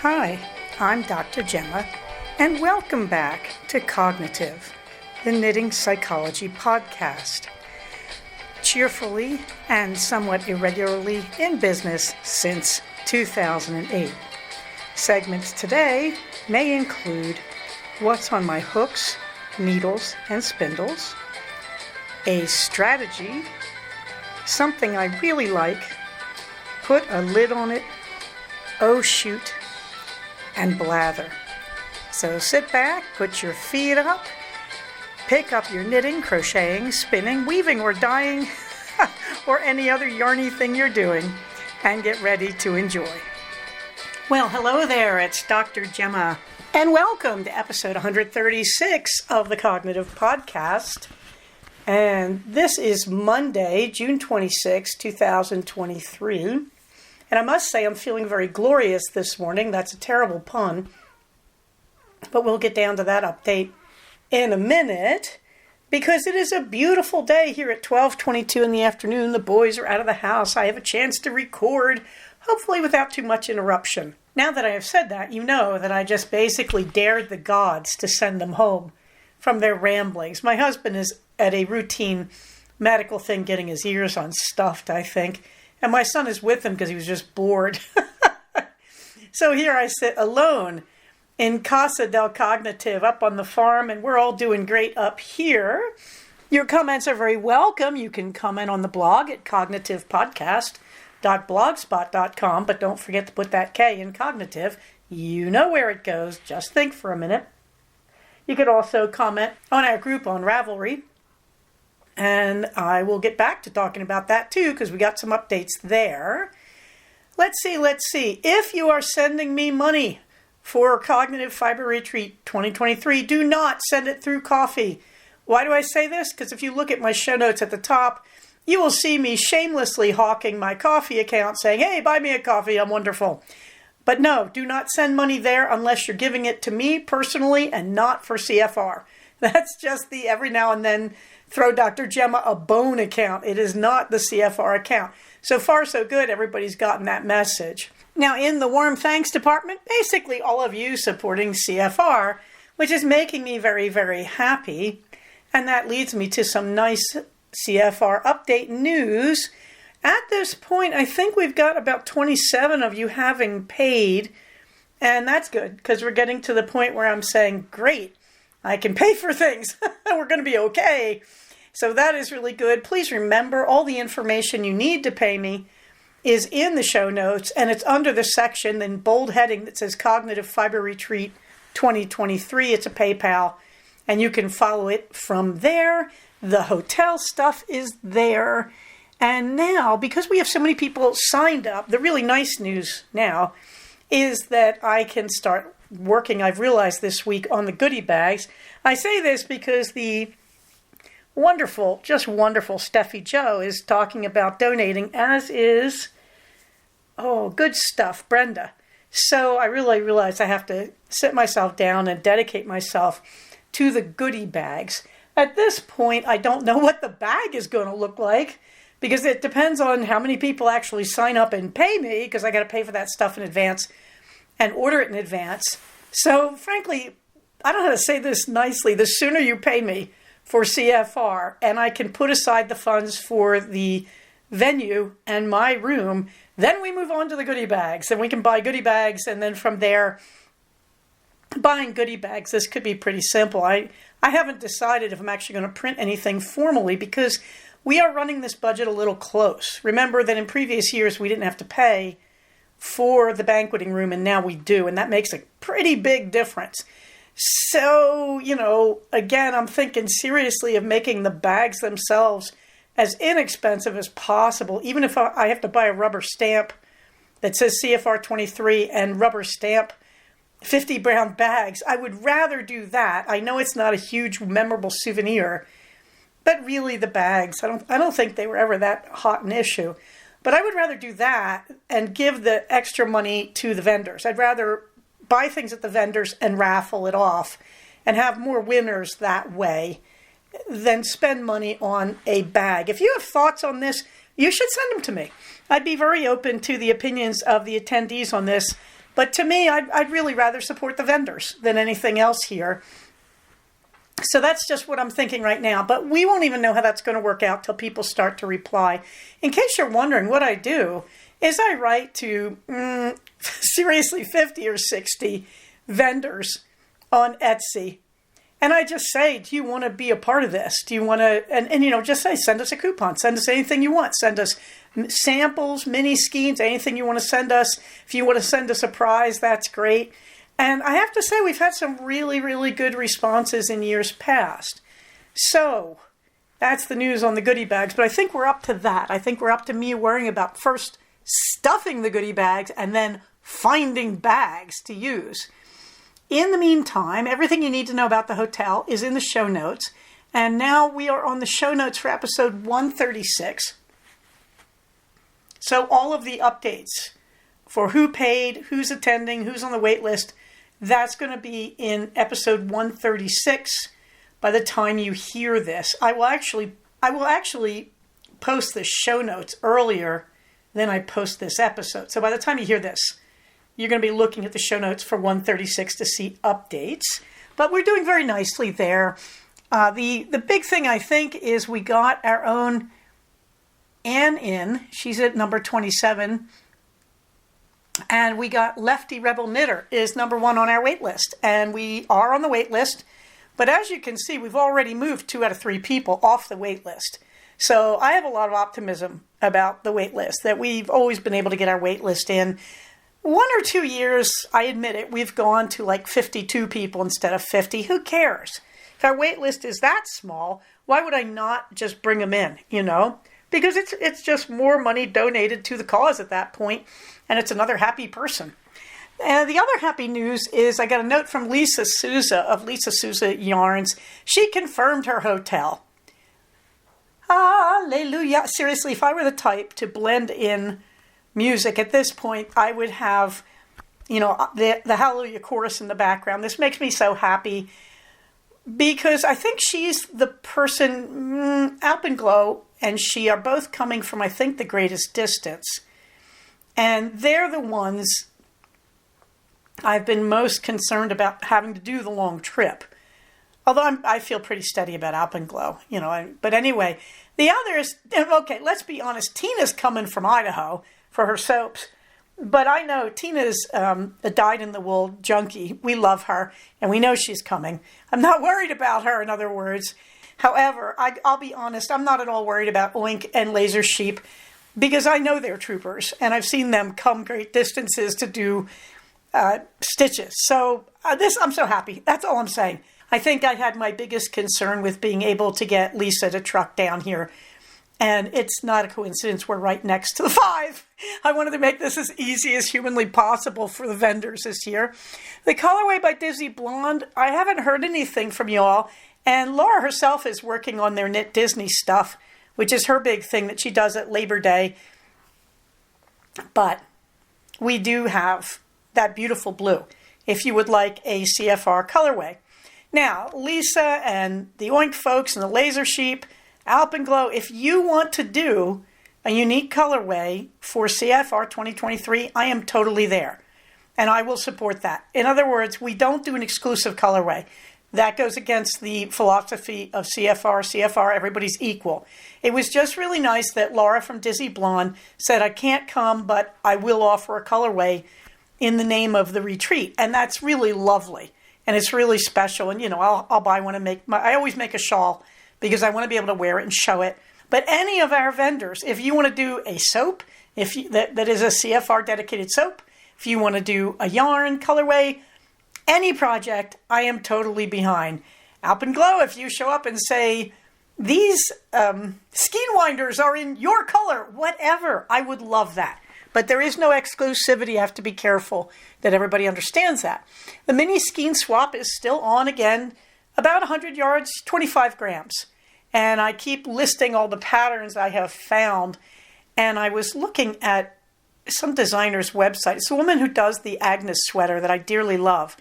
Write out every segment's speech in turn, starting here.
Hi, I'm Dr. Gemma, and welcome back to Cognitive, the Knitting Psychology podcast. Cheerfully and somewhat irregularly in business since 2008. Segments today may include what's on my hooks, needles, and spindles, a strategy, something I really like, put a lid on it, oh shoot, and blather. So sit back, put your feet up, pick up your knitting, crocheting, spinning, weaving, or dyeing, or any other yarny thing you're doing, and get ready to enjoy. Well, hello there, it's Dr. Gemma, and welcome to episode 136 of the Cognitive Podcast. And this is Monday, June 26, 2023. And I must say I'm feeling very glorious this morning. That's a terrible pun. But we'll get down to that update in a minute. Because it is a beautiful day here at 12:22 in the afternoon. The boys are out of the house. I have a chance to record, hopefully without too much interruption. Now that I have said that, you know that I just basically dared the gods to send them home from their ramblings. My husband is at a routine medical thing getting his ears unstuffed, I think. And my son is with him because he was just bored. So here I sit alone in Casa del Cognitive up on the farm, and we're all doing great up here. Your comments are very welcome. You can comment on the blog at cognitivepodcast.blogspot.com, but don't forget to put that K in cognitive. You know where it goes. Just think for a minute. You could also comment on our group on Ravelry. And I will get back to talking about that too, because we got some updates there. Let's see. If you are sending me money for Cognitive Fiber Retreat 2023, do not send it through Ko-fi. Why do I say this? Because if you look at my show notes at the top, you will see me shamelessly hawking my Ko-fi account saying, hey, buy me a coffee, I'm wonderful. But no, do not send money there unless you're giving it to me personally and not for CFR. That's just the every now and then throw Dr. Gemma a bone account. It is not the CFR account. So far, so good. Everybody's gotten that message. Now, in the warm thanks department, basically all of you supporting CFR, which is making me very, very happy. And that leads me to some nice CFR update news. At this point, I think we've got about 27 of you having paid. And that's good, because we're getting to the point where I'm saying, great, I can pay for things. We're going to be okay. So that is really good. Please remember, all the information you need to pay me is in the show notes, and it's under the section in bold heading that says Cognitive Fiber Retreat 2023. It's a PayPal, and you can follow it from there. The hotel stuff is there. And now, because we have so many people signed up, the really nice news now is that I can start working, I've realized this week, on the goodie bags. I say this because the wonderful Steffi Joe is talking about donating, as is, good stuff, Brenda. So I really realized I have to sit myself down and dedicate myself to the goodie bags. At this point, I don't know what the bag is going to look like, because it depends on how many people actually sign up and pay me, because I got to pay for that stuff in advance and order it in advance. So frankly, I don't know how to say this nicely. The sooner you pay me for CFR and I can put aside the funds for the venue and my room, then we move on to the goodie bags. And we can buy goodie bags, and then from there, buying goodie bags, this could be pretty simple. I haven't decided if I'm actually going to print anything formally, because we are running this budget a little close. Remember that in previous years we didn't have to pay for the banqueting room, and now we do, and that makes a pretty big difference. So, again, I'm thinking seriously of making the bags themselves as inexpensive as possible, even if I have to buy a rubber stamp that says CFR 23 and rubber stamp 50 brown bags. I would rather do that. I know it's not a huge, memorable souvenir, but really the bags, I don't think they were ever that hot an issue. But I would rather do that and give the extra money to the vendors. I'd rather buy things at the vendors and raffle it off and have more winners that way than spend money on a bag. If you have thoughts on this, you should send them to me. I'd be very open to the opinions of the attendees on this, But to me, I'd really rather support the vendors than anything else here. So that's just what I'm thinking right now. But we won't even know how that's going to work out till people start to reply. In case you're wondering, what I do is I write to, seriously, 50 or 60 vendors on Etsy. And I just say, do you want to be a part of this? Do you want to, and just say, send us a coupon. Send us anything you want. Send us samples, mini skeins, anything you want to send us. If you want to send us a prize, that's great. And I have to say, we've had some really, really good responses in years past. So that's the news on the goodie bags. But I think we're up to that. I think we're up to me worrying about first stuffing the goodie bags and then finding bags to use. In the meantime, everything you need to know about the hotel is in the show notes. And now we are on the show notes for episode 136. So all of the updates for who paid, who's attending, who's on the wait list, that's going to be in episode 136 by the time you hear this. I will actually post the show notes earlier than I post this episode. So by the time you hear this, you're going to be looking at the show notes for 136 to see updates. But we're doing very nicely there. The big thing, I think, is we got our own Ann in. She's at number 27. And we got Lefty Rebel Knitter is number 1 on our wait list. And we are on the wait list. But as you can see, we've already moved 2 out of 3 people off the wait list. So I have a lot of optimism about the wait list, that we've always been able to get our wait list in. 1 or 2 years, I admit it, we've gone to like 52 people instead of 50. Who cares? If our wait list is that small, why would I not just bring them in, Because it's just more money donated to the cause at that point, and it's another happy person. And the other happy news is I got a note from Lisa Souza of Lisa Souza Yarns. She confirmed her hotel. Hallelujah. Seriously, if I were the type to blend in music at this point, I would have, the Hallelujah chorus in the background. This makes me so happy because I think she's the person, Alpenglow and she are both coming from, I think, the greatest distance. And they're the ones I've been most concerned about having to do the long trip. Although I feel pretty steady about Alpenglow, But anyway, the others, okay, let's be honest. Tina's coming from Idaho for her soaps. But I know Tina's a dyed-in-the-wool junkie. We love her, and we know she's coming. I'm not worried about her, in other words. However, I'll be honest, I'm not at all worried about Oink and Laser Sheep because I know they're troopers, and I've seen them come great distances to do stitches. So I'm so happy. That's all I'm saying. I think I had my biggest concern with being able to get Lisa to truck down here. And it's not a coincidence we're right next to the 5. I wanted to make this as easy as humanly possible for the vendors this year. The colorway by Disney Blonde, I haven't heard anything from y'all. And Laura herself is working on their Knit Disney stuff, which is her big thing that she does at Labor Day. But we do have that beautiful blue, if you would like a CFR colorway. Now, Lisa and the Oink folks and the Laser Sheep, Alpenglow, if you want to do a unique colorway for CFR 2023, I am totally there. And I will support that. In other words, we don't do an exclusive colorway. That goes against the philosophy of CFR. CFR, everybody's equal. It was just really nice that Laura from Disney Blonde said, I can't come, but I will offer a colorway in the name of the retreat. And that's really lovely. And it's really special. And, I'll buy one and I always make a shawl because I want to be able to wear it and show it. But any of our vendors, if you want to do a soap, that is a CFR dedicated soap, if you want to do a yarn colorway, any project, I am totally behind. Alpenglow, if you show up and say, these skein winders are in your color, whatever, I would love that. But there is no exclusivity. You have to be careful that everybody understands that. The mini skein swap is still on again, about 100 yards, 25 grams. And I keep listing all the patterns I have found. And I was looking at some designer's website. It's a woman who does the Agnes sweater that I dearly love.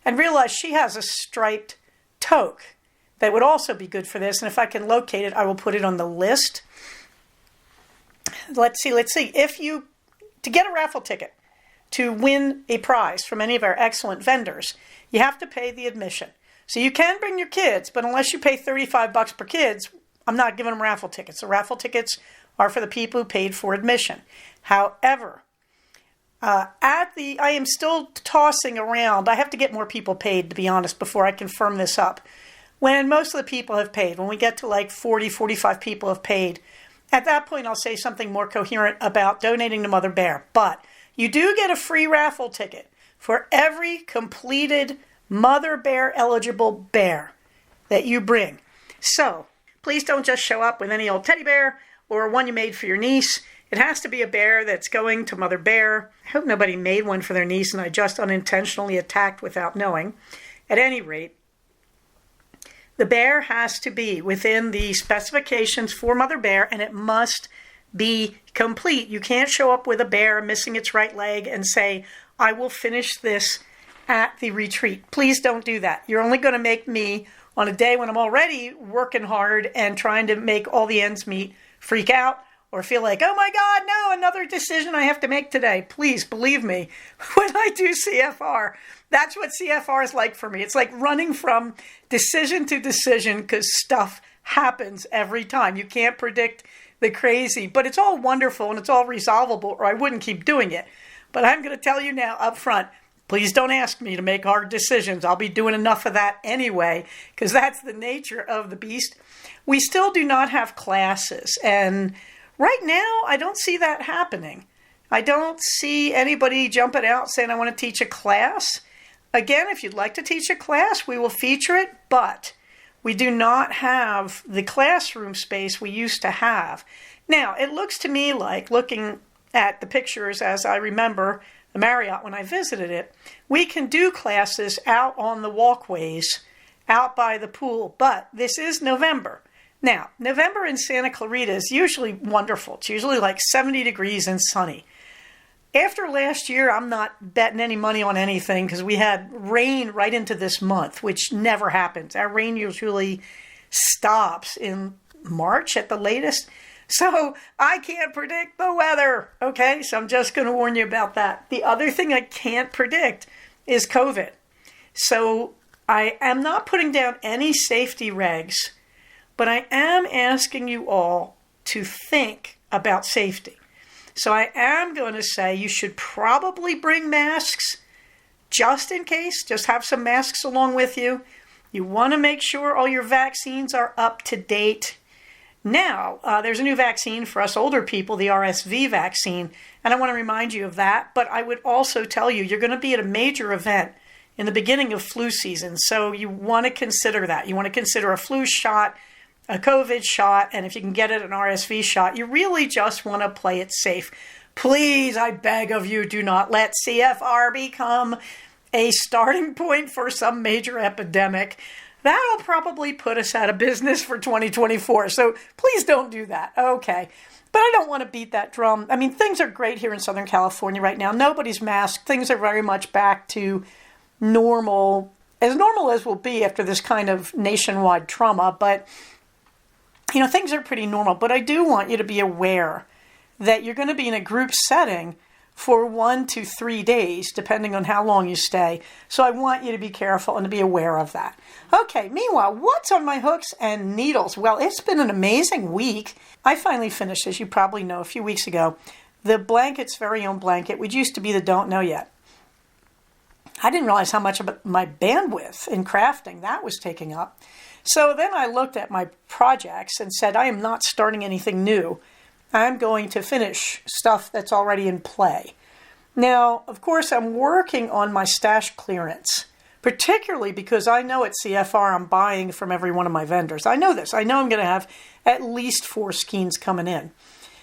And realized she has a striped toque that would also be good for this. And if I can locate it, I will put it on the list. Let's see. To get a raffle ticket to win a prize from any of our excellent vendors, you have to pay the admission. So you can bring your kids, but unless you pay $35 per kids, I'm not giving them raffle tickets. The raffle tickets are for the people who paid for admission. However, I am still tossing around. I have to get more people paid, to be honest, before I confirm this up. When most of the people have paid, when we get to like 40, 45 people have paid, at that point I'll say something more coherent about donating to Mother Bear. But you do get a free raffle ticket for every completed Mother Bear eligible bear that you bring. So please don't just show up with any old teddy bear or one you made for your niece. It has to be a bear that's going to Mother Bear. I hope nobody made one for their niece and I just unintentionally attacked without knowing. At any rate, the bear has to be within the specifications for Mother Bear, and it must be complete. You can't show up with a bear missing its right leg and say, I will finish this at the retreat. Please don't do that. You're only going to make me, on a day when I'm already working hard and trying to make all the ends meet, freak out or feel like, oh my God, no, another decision I have to make today. Please believe me, when I do CFR, that's what CFR is like for me. It's like running from decision to decision because stuff happens every time. You can't predict the crazy, but it's all wonderful and it's all resolvable, or I wouldn't keep doing it. But I'm going to tell you now up front, please don't ask me to make hard decisions. I'll be doing enough of that anyway, because that's the nature of the beast. We still do not have classes, and right now I don't see that happening. I don't see anybody jumping out saying, I want to teach a class. Again, if you'd like to teach a class, we will feature it, but we do not have the classroom space we used to have. Now, it looks to me like, looking at the pictures as I remember the Marriott when I visited it, we can do classes out on the walkways, out by the pool, but this is November. Now, November in Santa Clarita is usually wonderful. It's usually like 70 degrees and sunny. After last year, I'm not betting any money on anything because we had rain right into this month, which never happens. Our rain usually stops in March at the latest. So I can't predict the weather, okay? So I'm just going to warn you about that. The other thing I can't predict is COVID. So I am not putting down any safety regs, but I am asking you all to think about safety. So I am going to say you should probably bring masks just in case. Just have some masks along with you. You want to make sure all your vaccines are up to date. Now, there's a new vaccine for us older people, the RSV vaccine, and I want to remind you of that. But I would also tell you, you're going to be at a major event in the beginning of flu season, so you want to consider that. You want to consider a flu shot, a COVID shot, and if you can get it, an RSV shot. You really just want to play it safe. Please, I beg of you, do not let CFR become a starting point for some major epidemic. That'll probably put us out of business for 2024. So please don't do that. Okay. But I don't want to beat that drum. I mean, things are great here in Southern California right now. Nobody's masked. Things are very much back to normal as will be after this kind of nationwide trauma. But you know, things are pretty normal, but I do want you to be aware that you're going to be in a group setting for 1 to 3 days, depending on how long you stay. So I want you to be careful and to be aware of that. Okay, meanwhile, what's on my hooks and needles? Well, it's been an amazing week. I finally finished, as you probably know, a few weeks ago, the Blanket's Very Own Blanket, which used to be the Don't Know Yet. I didn't realize how much of my bandwidth in crafting that was taking up. So then I looked at my projects and said, I am not starting anything new. I'm going to finish stuff that's already in play. Now, of course, I'm working on my stash clearance, particularly because I know at CFR I'm buying from every one of my vendors. I know this. I know I'm going to have at least 4 skeins coming in.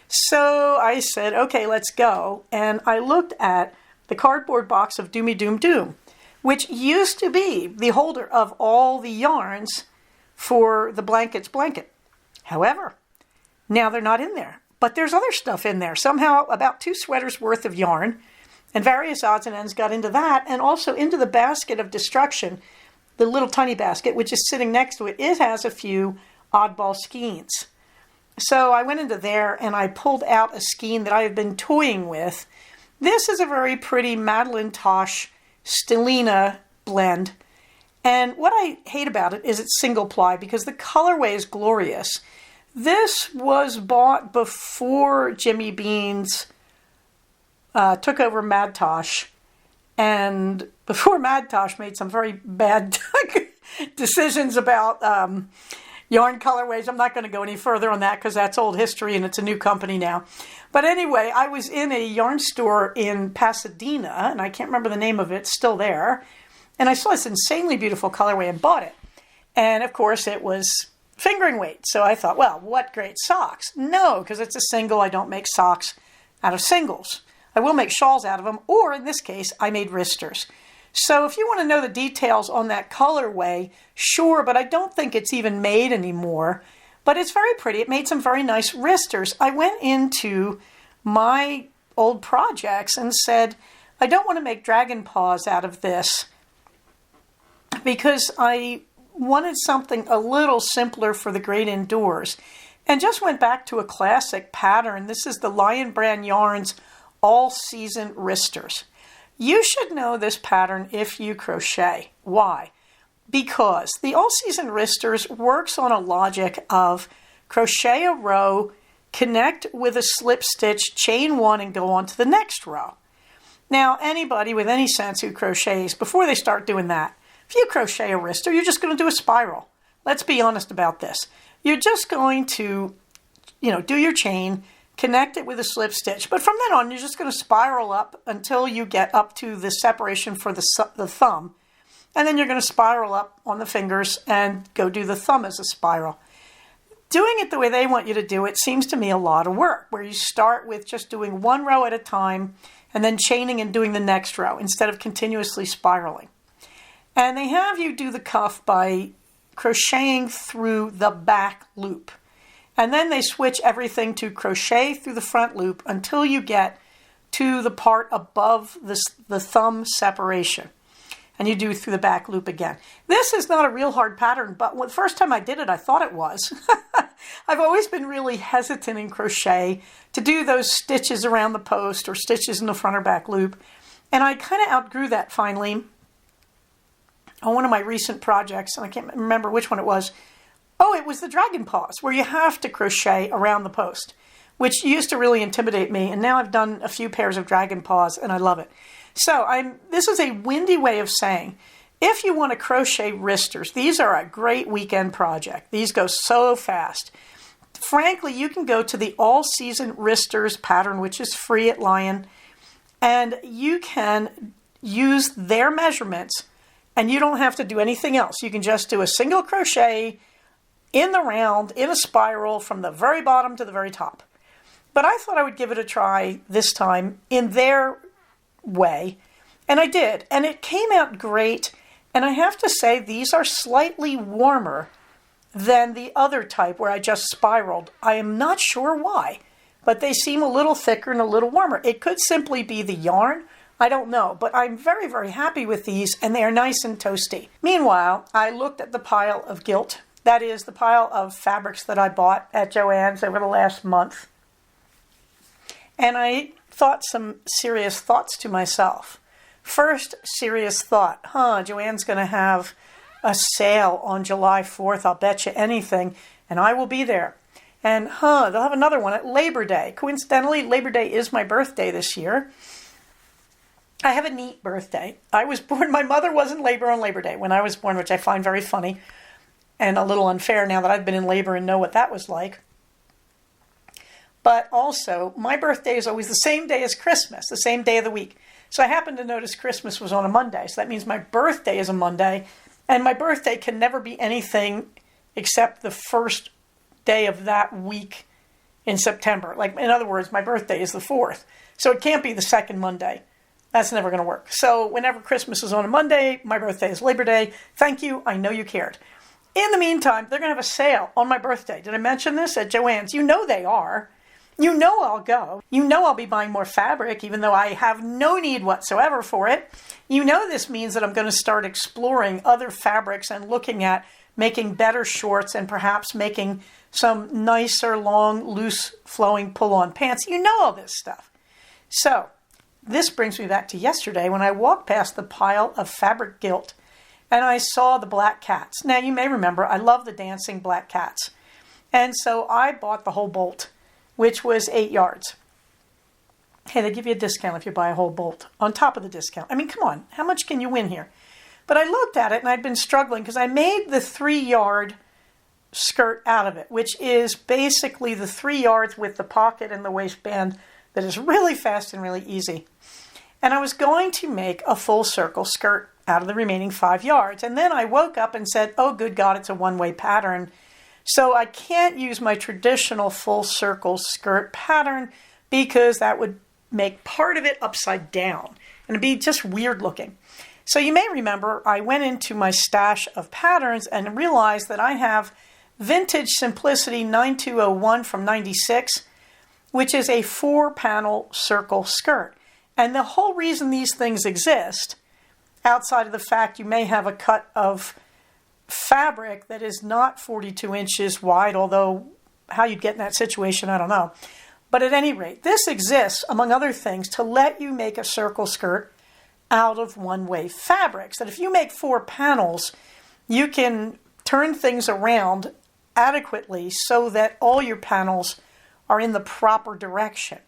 So I said, okay, let's go. And I looked at the cardboard box of Doomy Doom Doom, which used to be the holder of all the yarns for the Blanket's Blanket. However, now they're not in there. But there's other stuff in there. Somehow about 2 sweaters worth of yarn and various odds and ends got into that, and also into the basket of destruction, the little tiny basket, which is sitting next to it. It has a few oddball skeins. So I went into there and I pulled out a skein that I have been toying with This is a very pretty Madeline Tosh Stellina blend. And what I hate about it is it's single ply because the colorway is glorious. This was bought before Jimmy Beans took over Mad Tosh, and before Mad Tosh made some very bad decisions about yarn colorways. I'm not going to go any further on that because that's old history and it's a new company now. But anyway, I was in a yarn store in Pasadena, and I can't remember the name of it, it's still there. And I saw this insanely beautiful colorway and bought it. And of course, it was fingering weight. So I thought, well, what great socks? No, because it's a single. I don't make socks out of singles. I will make shawls out of them, or in this case, I made wristers. So if you want to know the details on that colorway, sure, but I don't think it's even made anymore. But it's very pretty. It made some very nice wristers. I went into my old projects and said, I don't want to make dragon paws out of this because I wanted something a little simpler for the great indoors. And just went back to a classic pattern. This is the Lion Brand Yarns All-Season Wristers. You should know this pattern if you crochet. Why? Because the All-Season Wristers works on a logic of crochet a row, connect with a slip stitch, chain one, and go on to the next row. Now, anybody with any sense who crochets, before they start doing that, if you crochet a wrister, you're just going to do a spiral. Let's be honest about this. You're just going to, do your chain, connect it with a slip stitch. But from then on, you're just going to spiral up until you get up to the separation for the thumb. And then you're going to spiral up on the fingers and go do the thumb as a spiral. Doing it the way they want you to do it seems to me a lot of work, where you start with just doing one row at a time and then chaining and doing the next row instead of continuously spiraling. And they have you do the cuff by crocheting through the back loop. And then they switch everything to crochet through the front loop until you get to the part above the thumb separation. And you do through the back loop again. This is not a real hard pattern, but the first time I did it, I thought it was. I've always been really hesitant in crochet to do those stitches around the post or stitches in the front or back loop. And I kind of outgrew that finally on one of my recent projects, and I can't remember which one it was. Oh, it was the Dragon Paws, where you have to crochet around the post, which used to really intimidate me, and now I've done a few pairs of Dragon Paws, and I love it. So this is a windy way of saying, if you want to crochet wristers, these are a great weekend project. These go so fast. Frankly, you can go to the All-Season Wristers pattern, which is free at Lion, and you can use their measurements, and you don't have to do anything else. You can just do a single crochet in the round, in a spiral, from the very bottom to the very top. But I thought I would give it a try this time in their way, and I did, and it came out great. And I have to say, these are slightly warmer than the other type where I just spiraled. I am not sure why, but they seem a little thicker and a little warmer. It could simply be the yarn. I don't know, but I'm very, very happy with these, and they are nice and toasty. Meanwhile, I looked at the pile of gilt. That is the pile of fabrics that I bought at Joann's over the last month. And I thought some serious thoughts to myself. First serious thought, Joann's going to have a sale on July 4th, I'll bet you anything, and I will be there. And they'll have another one at Labor Day. Coincidentally, Labor Day is my birthday this year. I have a neat birthday. I was born, my mother was in labor on Labor Day when I was born, which I find very funny and a little unfair now that I've been in labor and know what that was like. But also, my birthday is always the same day as Christmas, the same day of the week. So I happened to notice Christmas was on a Monday. So that means my birthday is a Monday. And my birthday can never be anything except the first day of that week in September. Like, in other words, my birthday is the 4th. So it can't be the second Monday. That's never going to work. So whenever Christmas is on a Monday, my birthday is Labor Day. Thank you. I know you cared. In the meantime, they're going to have a sale on my birthday. Did I mention this? At Joann's. You know they are. You know I'll go. You know I'll be buying more fabric, even though I have no need whatsoever for it. You know this means that I'm going to start exploring other fabrics and looking at making better shorts and perhaps making some nicer, long, loose, flowing pull-on pants. You know all this stuff. So this brings me back to yesterday when I walked past the pile of fabric gilt and I saw the black cats. Now, you may remember, I love the dancing black cats. And so I bought the whole bolt, which was 8 yards. Hey, they give you a discount if you buy a whole bolt on top of the discount. I mean, come on, how much can you win here? But I looked at it and I'd been struggling because I made the 3-yard skirt out of it, which is basically the 3 yards with the pocket and the waistband that is really fast and really easy. And I was going to make a full circle skirt out of the remaining 5 yards. And then I woke up and said, oh, good God, it's a one-way pattern. So I can't use my traditional full circle skirt pattern because that would make part of it upside down and it'd be just weird looking. So you may remember I went into my stash of patterns and realized that I have Vintage Simplicity 9201 from 96, which is a 4-panel circle skirt. And the whole reason these things exist, outside of the fact you may have a cut of fabric that is not 42 inches wide, although how you'd get in that situation, I don't know. But at any rate, this exists, among other things, to let you make a circle skirt out of one-way fabrics. That if you make 4 panels, you can turn things around adequately so that all your panels are in the proper direction.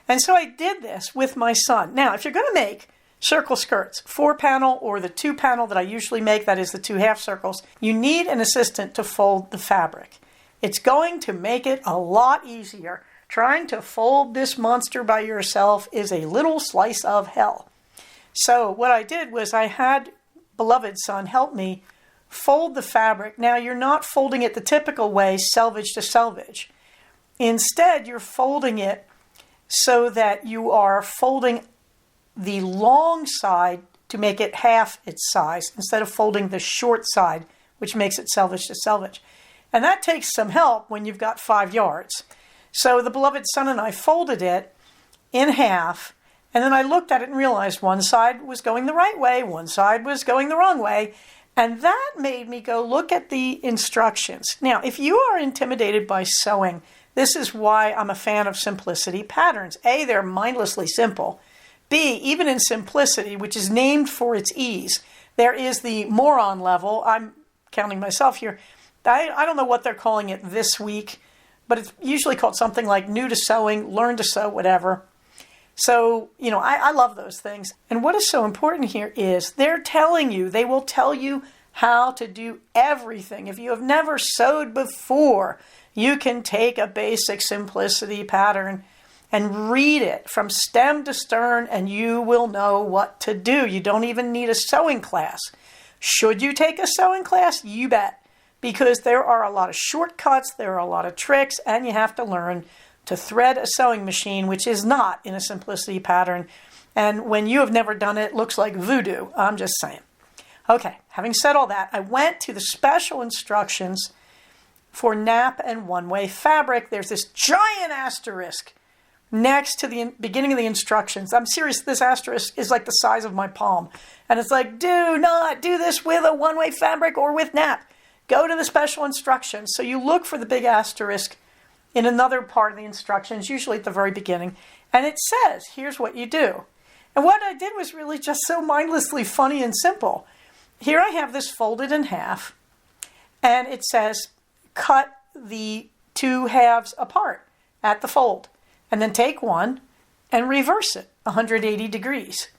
And so I did this with my son. Now, if you're going to make circle skirts, 4-panel or the 2-panel that I usually make, that is the 2 half circles, you need an assistant to fold the fabric. It's going to make it a lot easier. Trying to fold this monster by yourself is a little slice of hell. So what I did was I had beloved son help me fold the fabric. Now, you're not folding it the typical way, selvage to selvage. Instead, you're folding it so that you are folding the long side to make it half its size instead of folding the short side, which makes it selvage to selvage. And that takes some help when you've got 5 yards. So the beloved son and I folded it in half, and then I looked at it and realized one side was going the right way, one side was going the wrong way, and that made me go look at the instructions. Now, if you are intimidated by sewing, this is why I'm a fan of simplicity patterns. A, they're mindlessly simple. B, even in simplicity, which is named for its ease, there is the moron level. I'm counting myself here. I don't know what they're calling it this week, but it's usually called something like new to sewing, learn to sew, whatever. So, I love those things. And what is so important here is they're telling you, they will tell you how to do everything. If you have never sewed before, you can take a basic simplicity pattern and read it from stem to stern, and you will know what to do. You don't even need a sewing class. Should you take a sewing class? You bet. Because there are a lot of shortcuts, there are a lot of tricks, and you have to learn to thread a sewing machine, which is not in a simplicity pattern. And when you have never done it, it looks like voodoo. I'm just saying. Okay, having said all that, I went to the special instructions for nap and one-way fabric. There's this giant asterisk next to the beginning of the instructions. I'm serious, this asterisk is like the size of my palm. And it's like, do not do this with a one-way fabric or with nap. Go to the special instructions. So you look for the big asterisk in another part of the instructions, usually at the very beginning, and it says, here's what you do. And what I did was really just so mindlessly funny and simple. Here I have this folded in half, and it says, cut the 2 halves apart at the fold, and then take one and reverse it 180 degrees.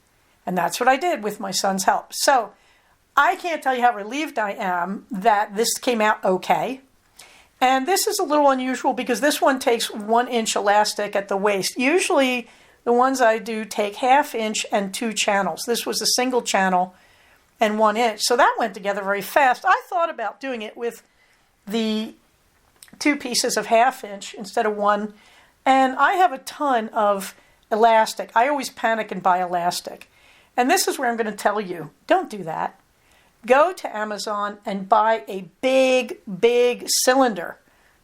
And that's what I did with my son's help. So I can't tell you how relieved I am that this came out okay. And this is a little unusual because this one takes 1-inch elastic at the waist. Usually the ones I do take 1/2 inch and 2 channels. This was a single channel and 1 inch. So that went together very fast. I thought about doing it with the 2 pieces of 1/2 inch instead of 1. And I have a ton of elastic. I always panic and buy elastic. And this is where I'm going to tell you, don't do that. Go to Amazon and buy a big, big cylinder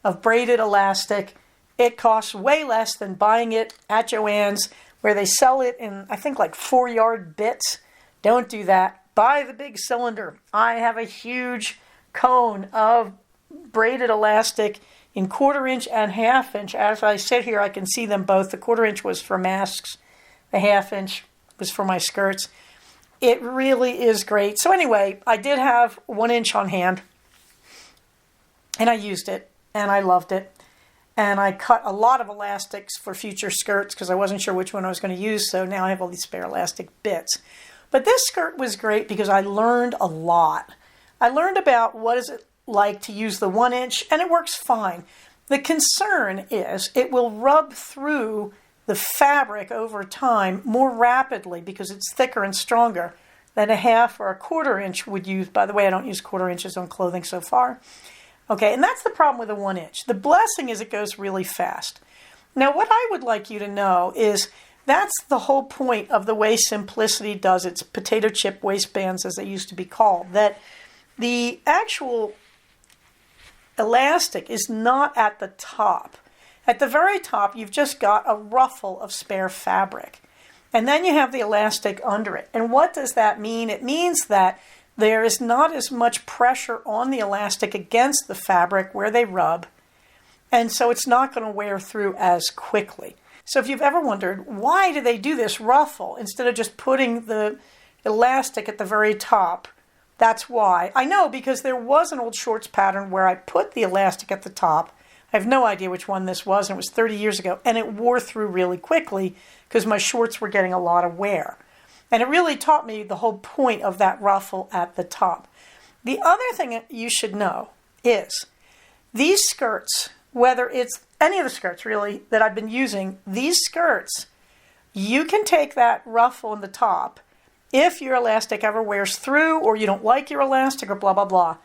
of braided elastic. It costs way less than buying it at Joann's, where they sell it in, I think, like 4-yard bits. Don't do that. Buy the big cylinder. I have a huge cone of braided elastic in 1/4 inch and 1/2 inch. As I sit here, I can see them both. The 1/4 inch was for masks, The 1/2 inch was for my skirts. It really is great. So anyway, I did have 1 inch on hand, and I used it, and I loved it. And I cut a lot of elastics for future skirts because I wasn't sure which one I was going to use, so now I have all these spare elastic bits. But this skirt was great because I learned a lot. I learned about what is it like to use the 1 inch, and it works fine. The concern is it will rub through the fabric over time more rapidly because it's thicker and stronger than a 1/2 or a 1/4 inch would use. By the way, I don't use 1/4 inches on clothing so far. Okay, and that's the problem with a 1 inch. The blessing is it goes really fast. Now, what I would like you to know is that's the whole point of the way Simplicity does its potato chip waistbands, as they used to be called, that the actual elastic is not at the top. At the very top, you've just got a ruffle of spare fabric. And then you have the elastic under it. And what does that mean? It means that there is not as much pressure on the elastic against the fabric where they rub, and so it's not going to wear through as quickly. So if you've ever wondered, why do they do this ruffle instead of just putting the elastic at the very top? That's why. I know, because there was an old shorts pattern where I put the elastic at the top. I have no idea which one this was, and it was 30 years ago, and it wore through really quickly because my shorts were getting a lot of wear. And it really taught me the whole point of that ruffle at the top. The other thing that you should know is these skirts, whether it's any of the skirts really that I've been using, these skirts, you can take that ruffle in the top if your elastic ever wears through or you don't like your elastic or blah, blah, blah.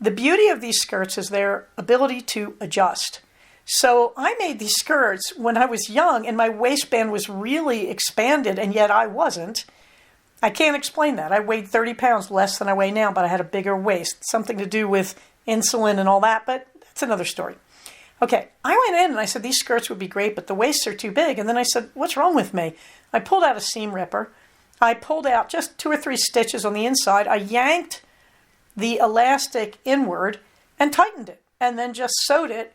The beauty of these skirts is their ability to adjust. So I made these skirts when I was young and my waistband was really expanded, and yet I wasn't. I can't explain that. I weighed 30 pounds less than I weigh now, but I had a bigger waist. Something to do with insulin and all that, but that's another story. Okay, I went in and I said, these skirts would be great, but the waists are too big. And then I said, what's wrong with me? I pulled out a seam ripper. I pulled out just 2 or 3 stitches on the inside. I yanked the elastic inward and tightened it, and then just sewed it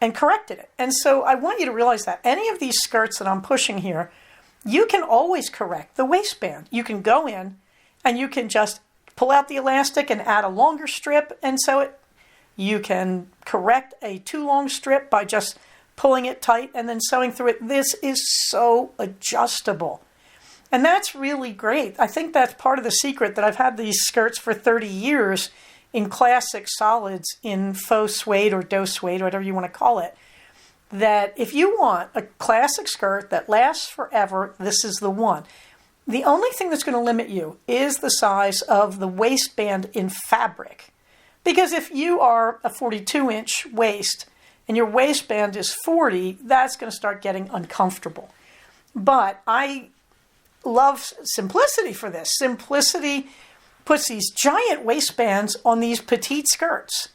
and corrected it. And so I want you to realize that any of these skirts that I'm pushing here, you can always correct the waistband. You can go in and you can just pull out the elastic and add a longer strip and sew it. You can correct a too long strip by just pulling it tight and then sewing through it. This is so adjustable. And that's really great. I think that's part of the secret that I've had these skirts for 30 years in classic solids in faux suede or doe suede, whatever you want to call it. That if you want a classic skirt that lasts forever, this is the one. The only thing that's going to limit you is the size of the waistband in fabric. Because if you are a 42-inch waist and your waistband is 40, that's going to start getting uncomfortable. But I love Simplicity for this. Simplicity puts these giant waistbands on these petite skirts.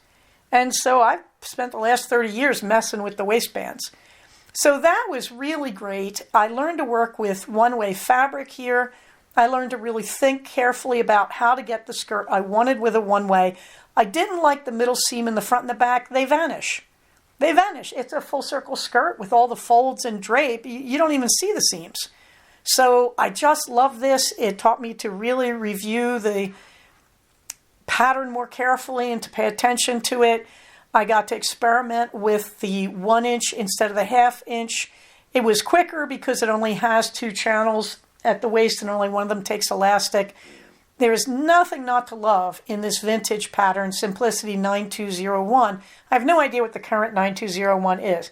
And so I've spent the last 30 years messing with the waistbands. So that was really great. I learned to work with one-way fabric here. I learned to really think carefully about how to get the skirt I wanted with a one-way. I didn't like the middle seam in the front and the back. They vanish. They vanish. It's a full circle skirt with all the folds and drape. You don't even see the seams. So I just love this. It taught me to really review the pattern more carefully and to pay attention to it. I got to experiment with the 1 inch instead of the 1/2 inch. It was quicker because it only has 2 channels at the waist and only one of them takes elastic. There is nothing not to love in this vintage pattern, Simplicity 9201. I have no idea what the current 9201 is.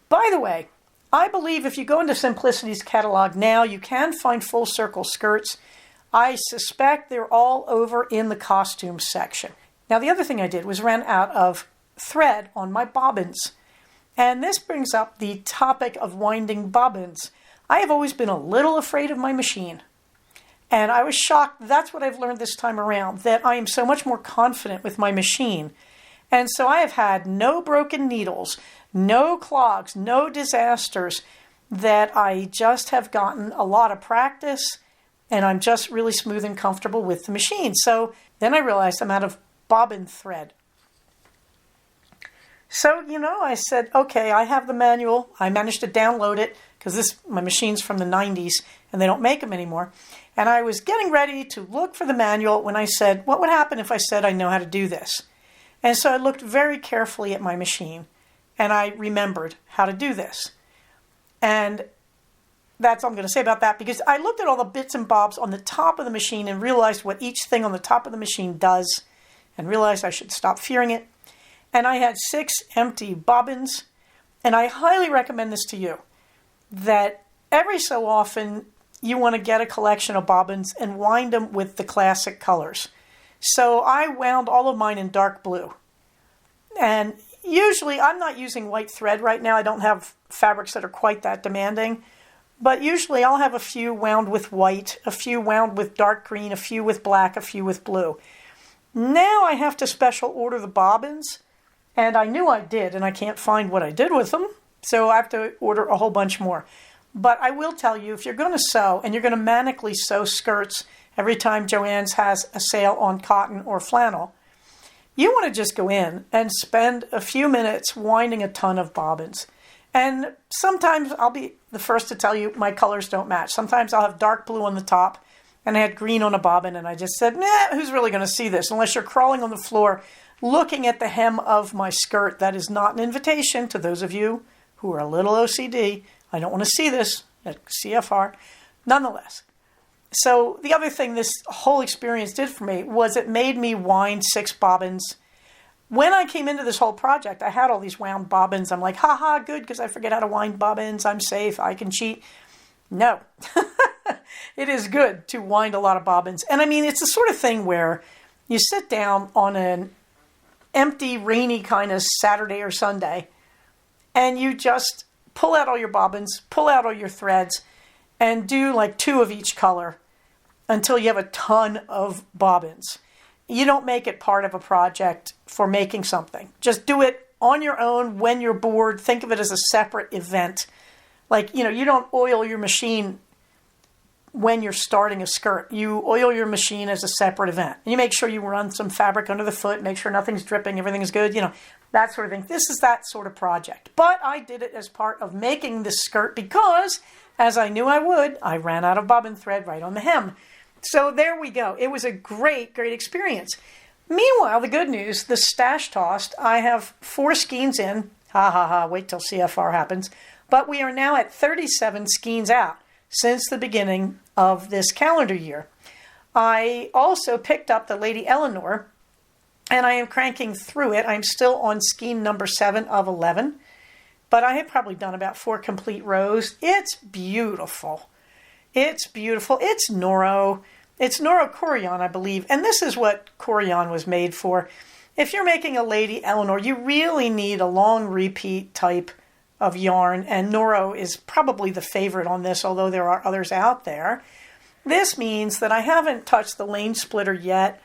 By the way, I believe if you go into Simplicity's catalog now, you can find full circle skirts. I suspect they're all over in the costume section. Now, the other thing I did was ran out of thread on my bobbins. And this brings up the topic of winding bobbins. I have always been a little afraid of my machine. And I was shocked. That's what I've learned this time around, that I am so much more confident with my machine. And so I have had no broken needles, no clogs, no disasters, that I just have gotten a lot of practice and I'm just really smooth and comfortable with the machine. So then I realized I'm out of bobbin thread. So, I said, okay, I have the manual. I managed to download it because my machine's from the 90s and they don't make them anymore. And I was getting ready to look for the manual when I said, what would happen if I said I know how to do this? And so I looked very carefully at my machine and I remembered how to do this. And that's all I'm going to say about that, because I looked at all the bits and bobs on the top of the machine and realized what each thing on the top of the machine does and realized I should stop fearing it. And I had 6 empty bobbins. And I highly recommend this to you, that every so often you want to get a collection of bobbins and wind them with the classic colors. So I wound all of mine in dark blue. And usually I'm not using white thread right now. I don't have fabrics that are quite that demanding. But usually I'll have a few wound with white, a few wound with dark green, a few with black, a few with blue. Now I have to special order the bobbins. And I knew I did, and I can't find what I did with them, so I have to order a whole bunch more. But I will tell you, if you're going to sew, and you're going to manically sew skirts every time Joann's has a sale on cotton or flannel, you want to just go in and spend a few minutes winding a ton of bobbins. And sometimes I'll be the first to tell you my colors don't match. Sometimes I'll have dark blue on the top, and I had green on a bobbin, and I just said, nah, who's really going to see this? Unless you're crawling on the floor looking at the hem of my skirt. That is not an invitation to those of you who are a little OCD. I don't want to see this at CFR. Nonetheless. So the other thing this whole experience did for me was it made me wind 6 bobbins. When I came into this whole project, I had all these wound bobbins. I'm like, haha, good, because I forget how to wind bobbins. I'm safe. I can cheat. No. It is good to wind a lot of bobbins. And I mean, it's the sort of thing where you sit down on an empty, rainy kind of Saturday or Sunday, and you just pull out all your bobbins, pull out all your threads, and do like 2 of each color until you have a ton of bobbins. You don't make it part of a project for making something. Just do it on your own when you're bored. Think of it as a separate event. Like, you don't oil your machine when you're starting a skirt. You oil your machine as a separate event. And you make sure you run some fabric under the foot, make sure nothing's dripping, everything is good, that sort of thing. This is that sort of project. But I did it as part of making this skirt because, as I knew I would, I ran out of bobbin thread right on the hem. So there we go. It was a great, great experience. Meanwhile, the good news, the stash tossed, I have 4 skeins in. Ha ha ha, wait till CFR happens. But we are now at 37 skeins out since the beginning of this calendar year. I also picked up the Lady Eleanor, and I am cranking through it. I'm still on skein number 7 of 11, but I have probably done about 4 complete rows. It's beautiful. It's beautiful. It's Noro. It's Noro Corian, I believe, and this is what Corian was made for. If you're making a Lady Eleanor, you really need a long repeat type of yarn, and Noro is probably the favorite on this, although there are others out there. This means that I haven't touched the lane splitter yet.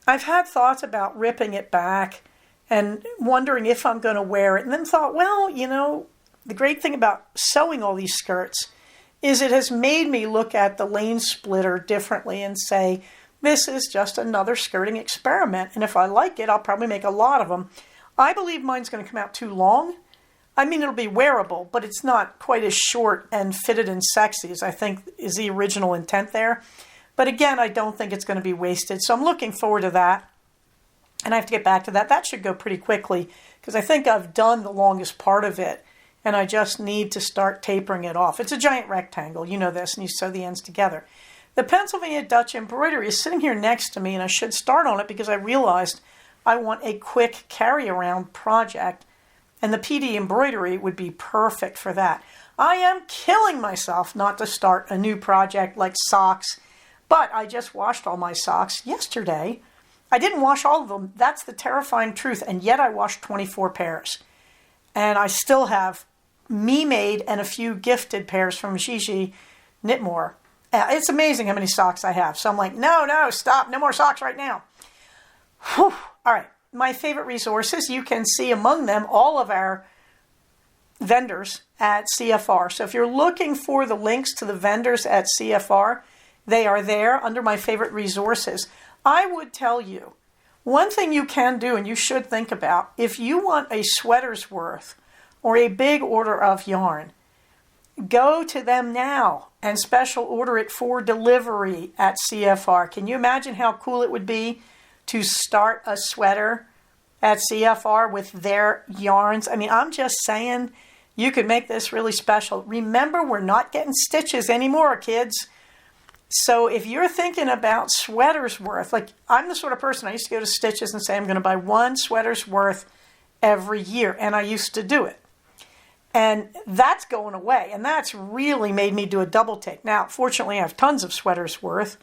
I've had thoughts about ripping it back and wondering if I'm going to wear it, and then thought, well, the great thing about sewing all these skirts is it has made me look at the lane splitter differently and say, this is just another skirting experiment, and if I like it, I'll probably make a lot of them. I believe mine's going to come out too long. I mean, it'll be wearable, but it's not quite as short and fitted and sexy as I think is the original intent there. But again, I don't think it's going to be wasted. So I'm looking forward to that. And I have to get back to that. That should go pretty quickly because I think I've done the longest part of it. And I just need to start tapering it off. It's a giant rectangle. You know this, and you sew the ends together. The Pennsylvania Dutch embroidery is sitting here next to me, and I should start on it because I realized I want a quick carry-around project. And the PD embroidery would be perfect for that. I am killing myself not to start a new project like socks, but I just washed all my socks yesterday. I didn't wash all of them. That's the terrifying truth. And yet I washed 24 pairs. And I still have me-made and a few gifted pairs from Gigi Knitmore. It's amazing how many socks I have. So I'm like, no, stop. No more socks right now. Whew. All right. My favorite resources, you can see among them all of our vendors at CFR. So if you're looking for the links to the vendors at CFR, they are there under my favorite resources. I would tell you, one thing you can do and you should think about, if you want a sweater's worth or a big order of yarn, go to them now and special order it for delivery at CFR. Can you imagine how cool it would be to start a sweater at CFR with their yarns? I mean, I'm just saying, you could make this really special. Remember, we're not getting stitches anymore, kids. So if you're thinking about sweaters worth, like I'm the sort of person, I used to go to Stitches and say, I'm going to buy one sweater's worth every year. And I used to do it. And that's going away. And that's really made me do a double take. Now, fortunately, I have tons of sweaters worth.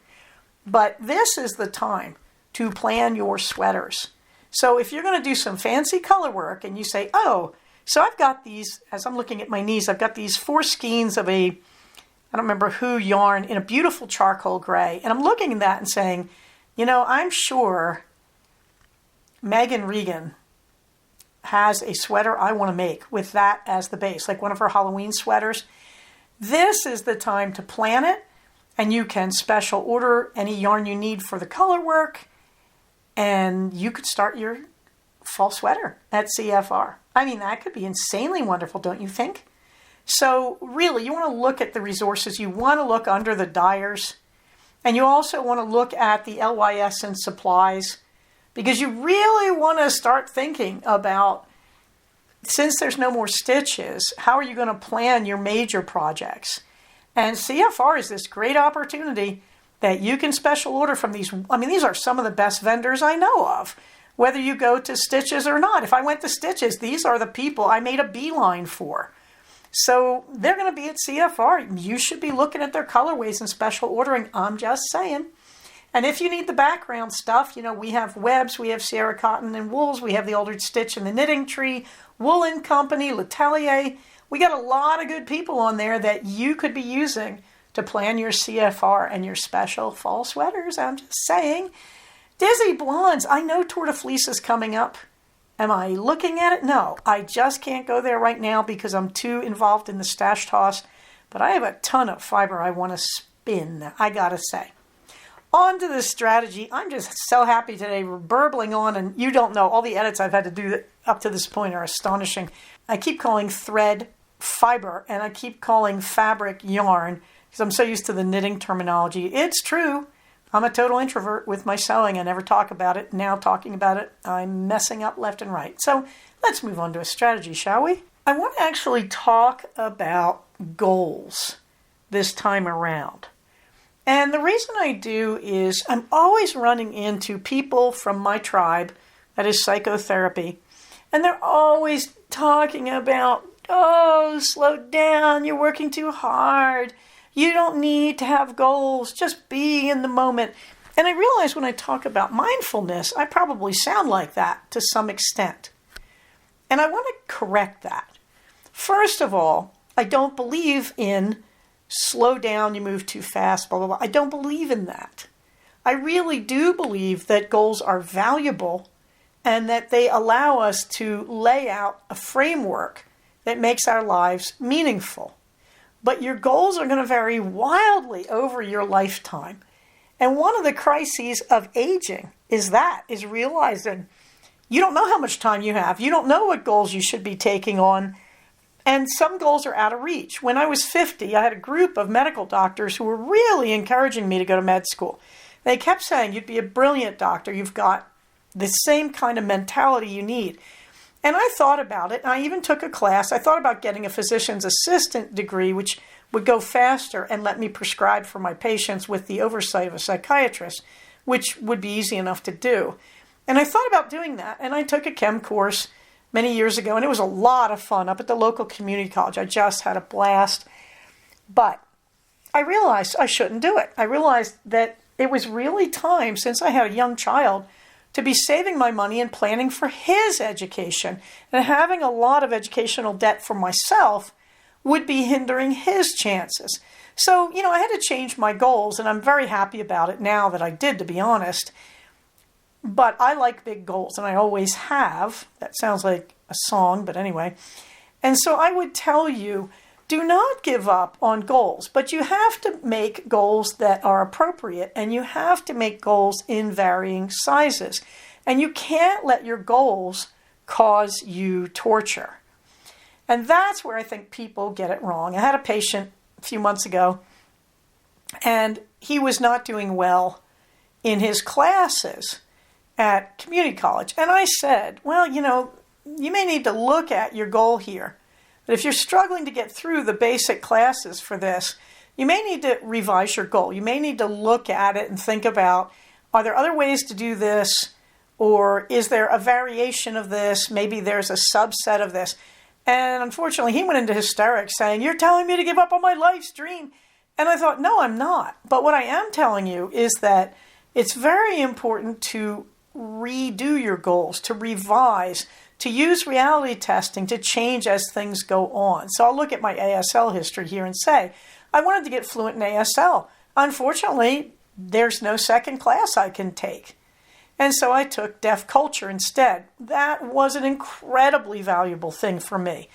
But this is the time to plan your sweaters. So if you're going to do some fancy color work and you say, oh, so I've got these, as I'm looking at my knees, I've got these 4 skeins of a, I don't remember who yarn in a beautiful charcoal gray. And I'm looking at that and saying, you know, I'm sure Megan Regan has a sweater I want to make with that as the base, like one of her Halloween sweaters. This is the time to plan it, and you can special order any yarn you need for the color work, and you could start your fall sweater at CFR. I mean, that could be insanely wonderful, don't you think? So really, you want to look at the resources. You want to look under the dyers. And you also want to look at the LYS and supplies, because you really want to start thinking about, since there's no more stitches, how are you going to plan your major projects? And CFR is this great opportunity that you can special order from these. I mean, these are some of the best vendors I know of, whether you go to Stitches or not. If I went to Stitches, these are the people I made a beeline for. So they're going to be at CFR. You should be looking at their colorways and special ordering. I'm just saying. And if you need the background stuff, you know, we have Webs, we have Sierra Cotton and Wools, we have the Aldrich Stitch and the Knitting Tree, Woolen Company, L'Atelier. We got a lot of good people on there that you could be using to plan your CFR and your special fall sweaters. I'm just saying. Dizzy Blondes, I know Tour de Fleece is coming up. Am I looking at it? No, I just can't go there right now because I'm too involved in the stash toss. But I have a ton of fiber I want to spin, I gotta say. On to the strategy. I'm just so happy today. We're burbling on, and you don't know, all the edits I've had to do up to this point are astonishing. I keep calling thread fiber, and I keep calling fabric yarn because I'm so used to the knitting terminology. It's true. I'm a total introvert with my sewing. I never talk about it. Now talking about it, I'm messing up left and right. So let's move on to a strategy, shall we? I want to actually talk about goals this time around. And the reason I do is I'm always running into people from my tribe, that is psychotherapy, and they're always talking about, oh, slow down, you're working too hard. You don't need to have goals, just be in the moment. And I realize when I talk about mindfulness, I probably sound like that to some extent. And I want to correct that. First of all, I don't believe in slow down, you move too fast, blah, blah, blah. I don't believe in that. I really do believe that goals are valuable and that they allow us to lay out a framework that makes our lives meaningful. But your goals are going to vary wildly over your lifetime. And one of the crises of aging is realizing you don't know how much time you have. You don't know what goals you should be taking on. And some goals are out of reach. When I was 50, I had a group of medical doctors who were really encouraging me to go to med school. They kept saying, you'd be a brilliant doctor. You've got the same kind of mentality you need. And I thought about it. I even took a class. I thought about getting a physician's assistant degree, which would go faster and let me prescribe for my patients with the oversight of a psychiatrist, which would be easy enough to do. And I thought about doing that. And I took a chem course many years ago, and it was a lot of fun up at the local community college. I just had a blast. But I realized I shouldn't do it. I realized that it was really time, since I had a young child, to be saving my money and planning for his education. And having a lot of educational debt for myself would be hindering his chances. So, I had to change my goals, and I'm very happy about it now that I did, to be honest. But I like big goals, and I always have. That sounds like a song, but anyway. And so I would tell you, do not give up on goals, but you have to make goals that are appropriate, and you have to make goals in varying sizes. And you can't let your goals cause you torture. And that's where I think people get it wrong. I had a patient a few months ago, and he was not doing well in his classes at community college. And I said, well, you may need to look at your goal here. But if you're struggling to get through the basic classes for this, you may need to revise your goal. You may need to look at it and think about, are there other ways to do this? Or is there a variation of this? Maybe there's a subset of this. And unfortunately, he went into hysterics saying, you're telling me to give up on my life's dream. And I thought, no, I'm not. But what I am telling you is that it's very important to redo your goals, to revise, to use reality testing to change as things go on. So I'll look at my ASL history here and say, I wanted to get fluent in ASL. Unfortunately, there's no second class I can take. And so I took deaf culture instead. That was an incredibly valuable thing for me.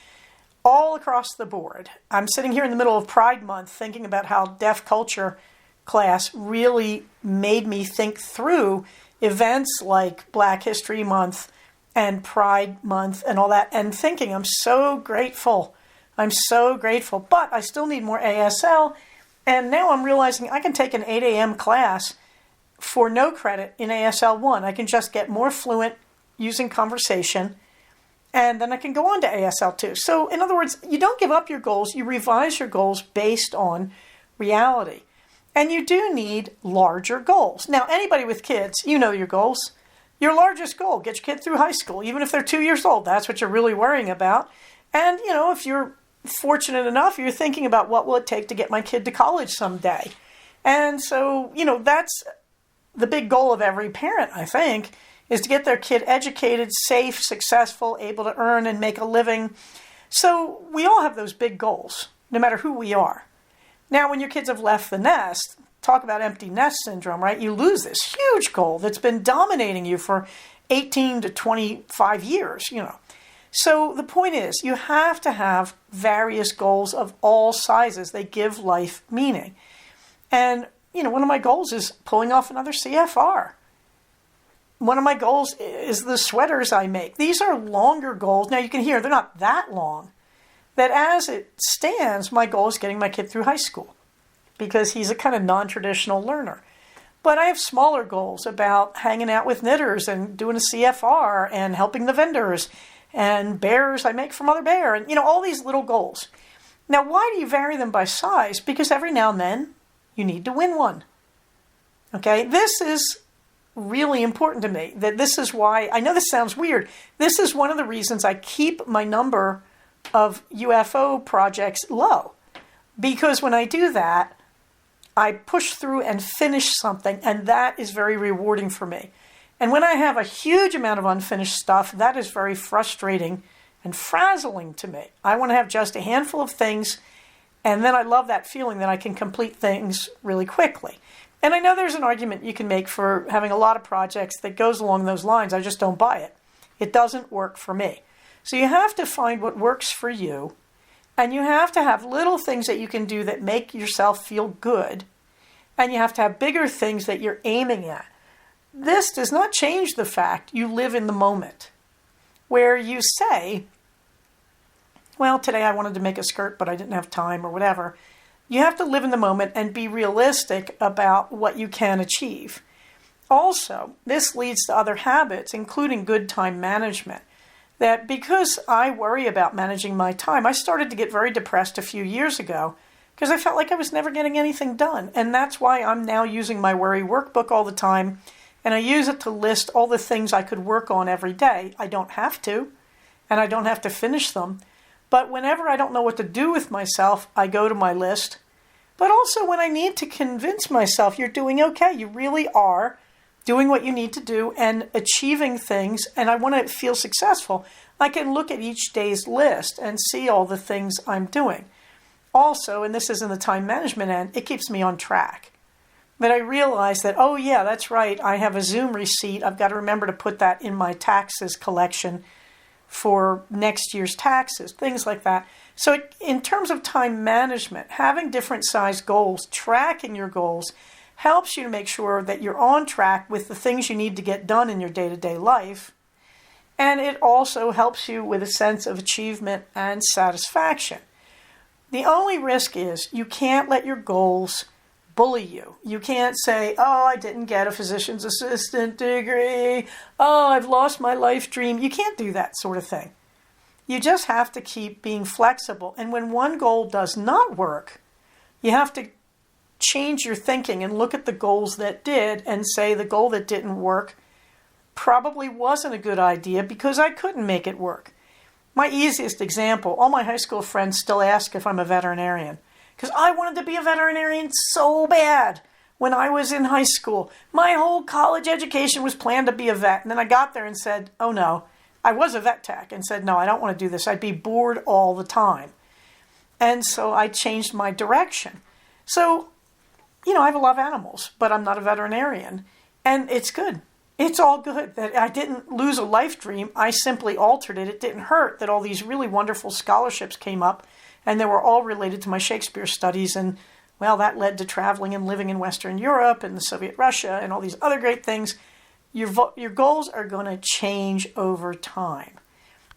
All across the board. I'm sitting here in the middle of Pride Month thinking about how deaf culture class really made me think through events like Black History Month and Pride Month and all that, and thinking, I'm so grateful. But I still need more ASL. And now I'm realizing I can take an 8 a.m. class for no credit in ASL 1. I can just get more fluent using conversation, and then I can go on to ASL 2. So in other words, you don't give up your goals, you revise your goals based on reality. And you do need larger goals. Now, anybody with kids, you know your goals. Your largest goal, get your kid through high school, even if they're 2 years old. That's what you're really worrying about. And, if you're fortunate enough, you're thinking about what will it take to get my kid to college someday. And so, that's the big goal of every parent, I think, is to get their kid educated, safe, successful, able to earn and make a living. So we all have those big goals, no matter who we are. Now, when your kids have left the nest, talk about empty nest syndrome, right? You lose this huge goal that's been dominating you for 18 to 25 years, So the point is, you have to have various goals of all sizes. They give life meaning. And, one of my goals is pulling off another CFR. One of my goals is the sweaters I make. These are longer goals. Now, you can hear they're not that long. That as it stands, my goal is getting my kid through high school because he's a kind of non-traditional learner. But I have smaller goals about hanging out with knitters and doing a CFR and helping the vendors and bears I make from Mother Bear and, all these little goals. Now, why do you vary them by size? Because every now and then you need to win one. Okay, this is really important to me. That this is why, I know this sounds weird, this is one of the reasons I keep my number of UFO projects low. Because when I do that, I push through and finish something, and that is very rewarding for me. And when I have a huge amount of unfinished stuff, that is very frustrating and frazzling to me. I want to have just a handful of things, and then I love that feeling that I can complete things really quickly. And I know there's an argument you can make for having a lot of projects that goes along those lines. I just don't buy it. It doesn't work for me. So you have to find what works for you, and you have to have little things that you can do that make yourself feel good, and you have to have bigger things that you're aiming at. This does not change the fact you live in the moment, where you say, well, today I wanted to make a skirt, but I didn't have time or whatever. You have to live in the moment and be realistic about what you can achieve. Also, this leads to other habits, including good time management. That because I worry about managing my time, I started to get very depressed a few years ago because I felt like I was never getting anything done. And that's why I'm now using my worry workbook all the time. And I use it to list all the things I could work on every day. I don't have to, and I don't have to finish them. But whenever I don't know what to do with myself, I go to my list. But also when I need to convince myself you're doing okay, you really are doing what you need to do and achieving things, and I want to feel successful, I can look at each day's list and see all the things I'm doing. Also, and this is in the time management end, it keeps me on track. But I realize that, oh yeah, that's right, I have a Zoom receipt. I've got to remember to put that in my taxes collection for next year's taxes, things like that. So in terms of time management, having different size goals, tracking your goals, helps you to make sure that you're on track with the things you need to get done in your day-to-day life. And it also helps you with a sense of achievement and satisfaction. The only risk is you can't let your goals bully you. You can't say, oh, I didn't get a physician's assistant degree. Oh, I've lost my life dream. You can't do that sort of thing. You just have to keep being flexible. And when one goal does not work, you have to change your thinking and look at the goals that did and say the goal that didn't work probably wasn't a good idea because I couldn't make it work. My easiest example, all my high school friends still ask if I'm a veterinarian because I wanted to be a veterinarian so bad when I was in high school. My whole college education was planned to be a vet. And then I got there and said, oh no, I was a vet tech and said, no, I don't want to do this. I'd be bored all the time. And so I changed my direction. So, I have a lot of animals, but I'm not a veterinarian. And it's good. It's all good that I didn't lose a life dream. I simply altered it. It didn't hurt that all these really wonderful scholarships came up and they were all related to my Shakespeare studies. And, well, that led to traveling and living in Western Europe and the Soviet Russia and all these other great things. Your goals are going to change over time.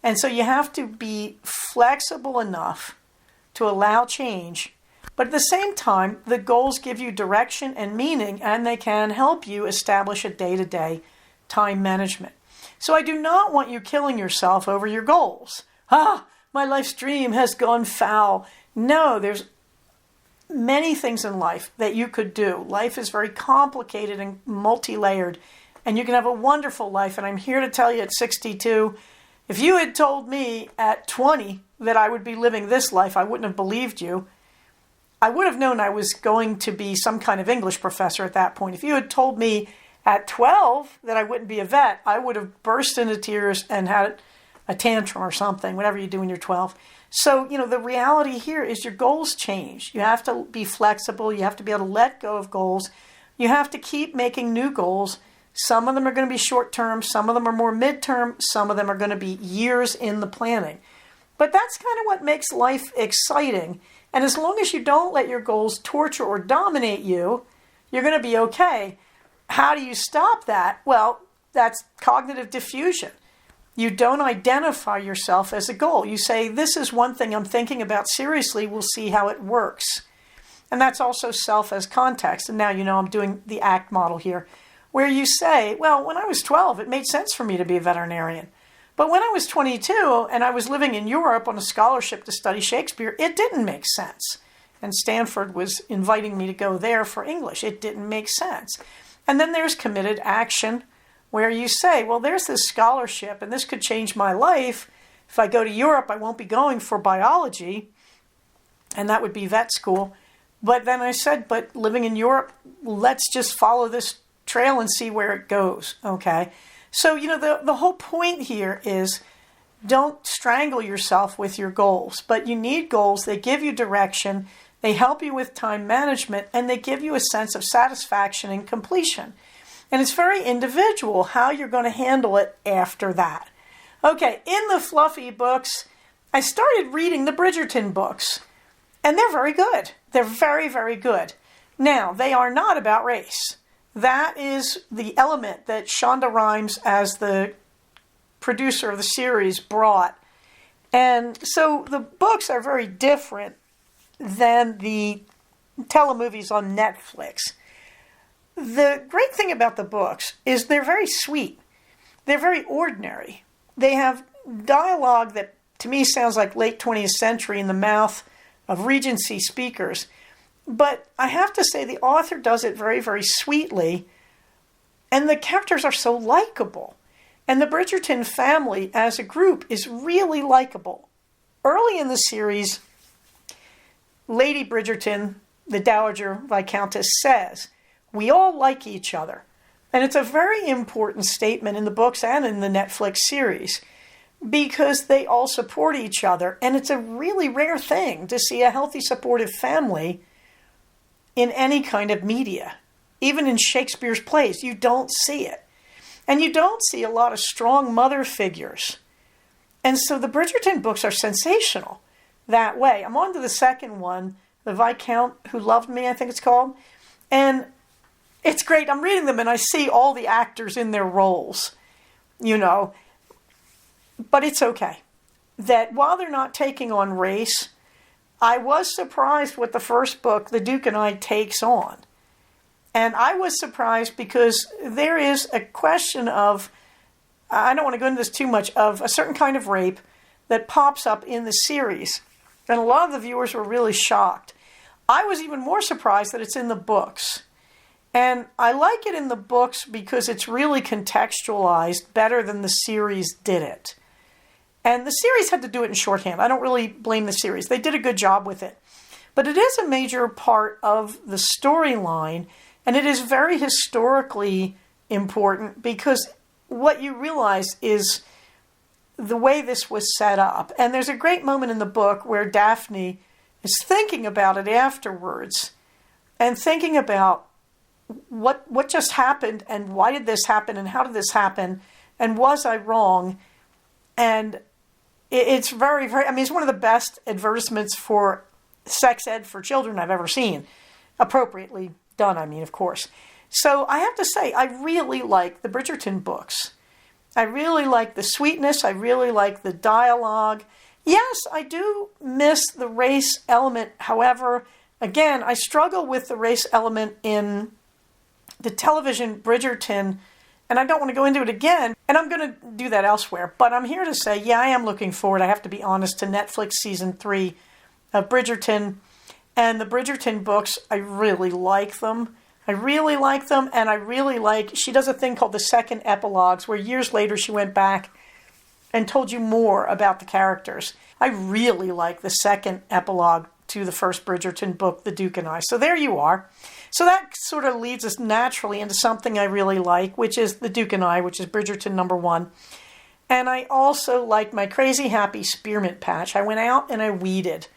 And so you have to be flexible enough to allow change. But at the same time, the goals give you direction and meaning, and they can help you establish a day-to-day time management. So I do not want you killing yourself over your goals. My life's dream has gone foul. No, there's many things in life that you could do. Life is very complicated and multi-layered, and you can have a wonderful life. And I'm here to tell you at 62, if you had told me at 20 that I would be living this life, I wouldn't have believed you. I would have known I was going to be some kind of English professor at that point. If you had told me at 12 that I wouldn't be a vet, I would have burst into tears and had a tantrum or something, whatever you do when you're 12. So, the reality here is your goals change. You have to be flexible. You have to be able to let go of goals. You have to keep making new goals. Some of them are going to be short-term. Some of them are more mid-term. Some of them are going to be years in the planning. But that's kind of what makes life exciting. And as long as you don't let your goals torture or dominate you, you're going to be okay. How do you stop that? Well, that's cognitive diffusion. You don't identify yourself as a goal. You say, this is one thing I'm thinking about seriously. We'll see how it works. And that's also self as context. And now I'm doing the ACT model here, where you say, well, when I was 12, it made sense for me to be a veterinarian. But when I was 22 and I was living in Europe on a scholarship to study Shakespeare, it didn't make sense. And Stanford was inviting me to go there for English. It didn't make sense. And then there's committed action, where you say, well, there's this scholarship and this could change my life. If I go to Europe, I won't be going for biology, and that would be vet school. But then I said, but living in Europe, let's just follow this trail and see where it goes, okay? So, the whole point here is don't strangle yourself with your goals, but you need goals. They give you direction, they help you with time management, and they give you a sense of satisfaction and completion. And it's very individual how you're going to handle it after that. Okay, in the fluffy books, I started reading the Bridgerton books, and they're very good. They're very, very good. Now, they are not about race. That is the element that Shonda Rhimes, as the producer of the series, brought. And so the books are very different than the telemovies on Netflix. The great thing about the books is they're very sweet. They're very ordinary. They have dialogue that, to me, sounds like late 20th century in the mouth of Regency speakers. But I have to say the author does it very, very sweetly, and the characters are so likable. And the Bridgerton family as a group is really likable. Early in the series, Lady Bridgerton, the Dowager Viscountess, says, we all like each other. And it's a very important statement in the books and in the Netflix series, because they all support each other. And it's a really rare thing to see a healthy, supportive family in any kind of media. Even in Shakespeare's plays, you don't see it. And you don't see a lot of strong mother figures. And so the Bridgerton books are sensational that way. I'm on to the second one, The Viscount Who Loved Me, I think it's called. And it's great. I'm reading them and I see all the actors in their roles. But it's okay. That while they're not taking on race, I was surprised what the first book, The Duke and I, takes on. And I was surprised because there is a question of, I don't want to go into this too much, of a certain kind of rape that pops up in the series. And a lot of the viewers were really shocked. I was even more surprised that it's in the books. And I like it in the books because it's really contextualized better than the series did it. And the series had to do it in shorthand. I don't really blame the series. They did a good job with it. But it is a major part of the storyline, and it is very historically important because what you realize is the way this was set up. And there's a great moment in the book where Daphne is thinking about it afterwards and thinking about what just happened and why did this happen and how did this happen and was I wrong? And it's very, very, it's one of the best advertisements for sex ed for children I've ever seen. Appropriately done, of course. So I have to say, I really like the Bridgerton books. I really like the sweetness. I really like the dialogue. Yes, I do miss the race element. However, again, I struggle with the race element in the television Bridgerton, and I don't want to go into it again, and I'm going to do that elsewhere. But I'm here to say, yeah, I am looking forward, I have to be honest, to Netflix season 3 of Bridgerton. And the Bridgerton books, I really like them. And I really like, she does a thing called the second epilogues, where years later she went back and told you more about the characters. I really like the second epilogue to the first Bridgerton book, The Duke and I. So there you are. So that sort of leads us naturally into something I really like, which is The Duke and I, which is Bridgerton number 1. And I also like my Crazy Happy spearmint patch. I went out and I weeded.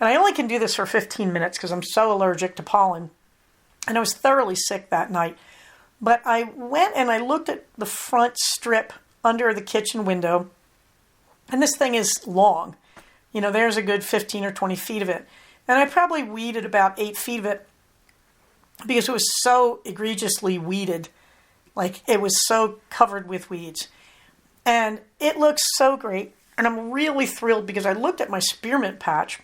And I only can do this for 15 minutes because I'm so allergic to pollen. And I was thoroughly sick that night. But I went and I looked at the front strip under the kitchen window. And this thing is long. There's a good 15 or 20 feet of it. And I probably weeded about 8 feet of it because it was so egregiously weeded. Like, it was so covered with weeds. And it looks so great. And I'm really thrilled because I looked at my spearmint patch,